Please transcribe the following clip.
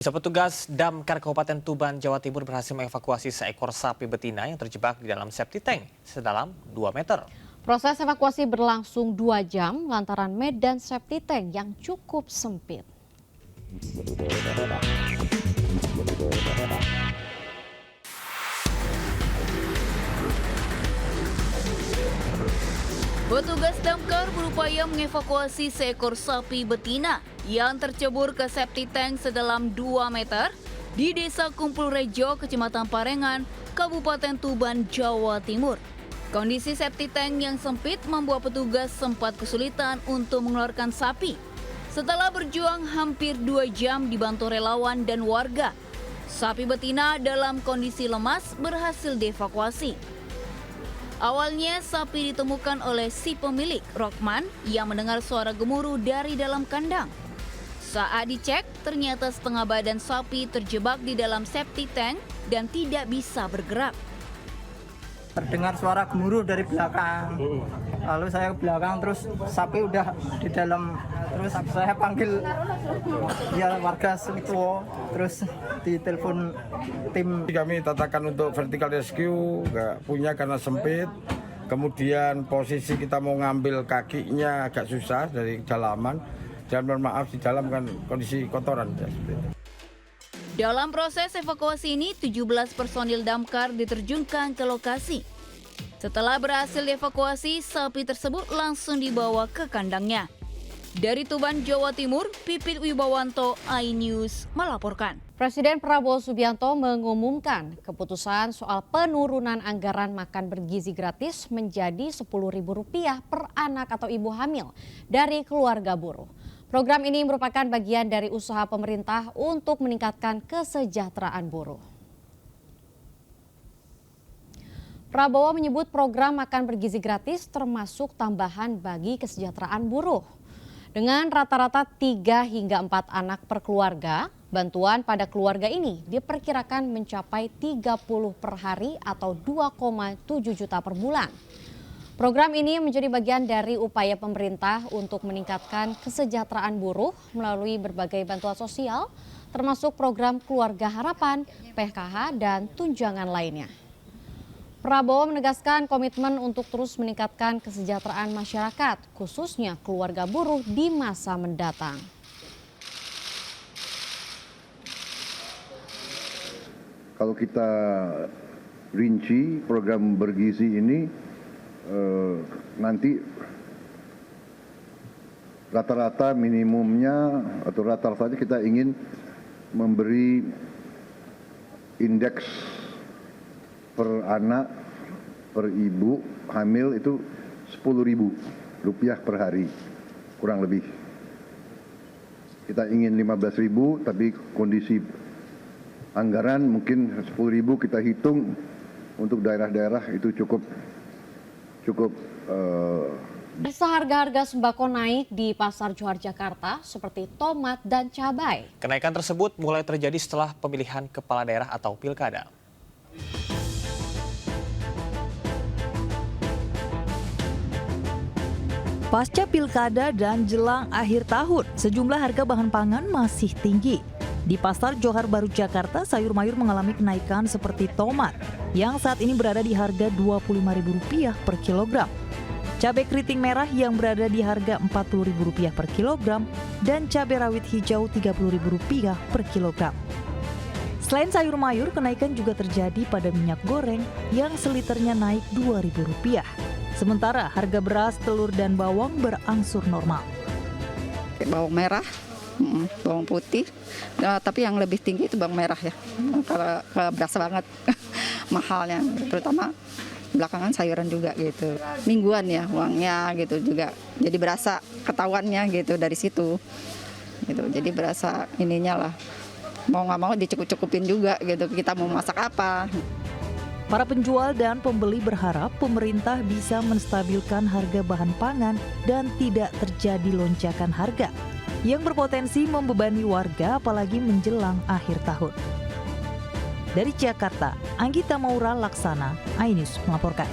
Petugas Damkar Kabupaten Tuban, Jawa Timur berhasil mengevakuasi seekor sapi betina yang terjebak di dalam septic tank sedalam 2 meter. Proses evakuasi berlangsung 2 jam lantaran medan septic tank yang cukup sempit. Petugas damkar berupaya mengevakuasi seekor sapi betina yang tercebur ke septic tank sedalam 2 meter di Desa Kumpul Rejo, Kecamatan Parengan, Kabupaten Tuban, Jawa Timur. Kondisi septic tank yang sempit membuat petugas sempat kesulitan untuk mengeluarkan sapi. Setelah berjuang hampir 2 jam dibantu relawan dan warga, sapi betina dalam kondisi lemas berhasil dievakuasi. Awalnya sapi ditemukan oleh si pemilik, Rohman, yang mendengar suara gemuruh dari dalam kandang. Saat dicek, ternyata setengah badan sapi terjebak di dalam septic tank dan tidak bisa bergerak. Terdengar suara gemuruh dari belakang. Lalu saya ke belakang, terus sapi udah di dalam. Terus saya panggil ya warga Sumituwo, terus ditelepon tim. Kami tatakan untuk vertical rescue, nggak punya karena sempit. Kemudian posisi kita mau ngambil kakinya agak susah dari dalaman. Dan mohon maaf di dalam kan kondisi kotoran. Dalam proses evakuasi ini, 17 personil damkar diterjunkan ke lokasi. Setelah berhasil dievakuasi, sapi tersebut langsung dibawa ke kandangnya. Dari Tuban, Jawa Timur, Pipit Wibawanto, iNews melaporkan. Presiden Prabowo Subianto mengumumkan keputusan soal penurunan anggaran makan bergizi gratis menjadi Rp10.000 per anak atau ibu hamil dari keluarga buruh. Program ini merupakan bagian dari usaha pemerintah untuk meningkatkan kesejahteraan buruh. Prabowo menyebut program makan bergizi gratis termasuk tambahan bagi kesejahteraan buruh. Dengan rata-rata 3 hingga 4 anak per keluarga, bantuan pada keluarga ini diperkirakan mencapai 30 per hari atau 2,7 juta per bulan. Program ini menjadi bagian dari upaya pemerintah untuk meningkatkan kesejahteraan buruh melalui berbagai bantuan sosial, termasuk program Keluarga Harapan, PKH, dan tunjangan lainnya. Prabowo menegaskan komitmen untuk terus meningkatkan kesejahteraan masyarakat, khususnya keluarga buruh di masa mendatang. Kalau kita rinci program bergizi ini, nanti rata-rata minimumnya atau rata-ratanya kita ingin memberi indeks per anak per ibu hamil itu Rp10.000 per hari kurang lebih. Kita ingin 15.000 tapi kondisi anggaran mungkin 10.000 kita hitung untuk daerah-daerah itu cukup. Harga-harga sembako naik di Pasar Johar Jakarta seperti tomat dan cabai. Kenaikan tersebut mulai terjadi setelah pemilihan kepala daerah atau pilkada. Pasca pilkada dan jelang akhir tahun, sejumlah harga bahan pangan masih tinggi. Di Pasar Johar Baru Jakarta, sayur mayur mengalami kenaikan seperti tomat yang saat ini berada di harga Rp25.000 per kilogram. Cabai keriting merah yang berada di harga Rp40.000 per kilogram dan cabai rawit hijau Rp30.000 per kilogram. Selain sayur mayur, kenaikan juga terjadi pada minyak goreng yang seliternya naik Rp2.000. Sementara harga beras, telur, dan bawang berangsur normal. Bawang merah, bawang putih, tapi yang lebih tinggi itu bawang merah ya. Kalau berasa banget mahalnya, terutama belakangan sayuran juga gitu. Mingguan ya uangnya gitu juga. Jadi berasa ketahuannya gitu dari situ. Gitu. Jadi berasa ininya lah. Mau nggak mau dicukup-cukupin juga gitu. Kita mau masak apa. Para penjual dan pembeli berharap pemerintah bisa menstabilkan harga bahan pangan dan tidak terjadi lonjakan harga yang berpotensi membebani warga apalagi menjelang akhir tahun. Dari Jakarta, Anggita Maura Laksana, iNews melaporkan.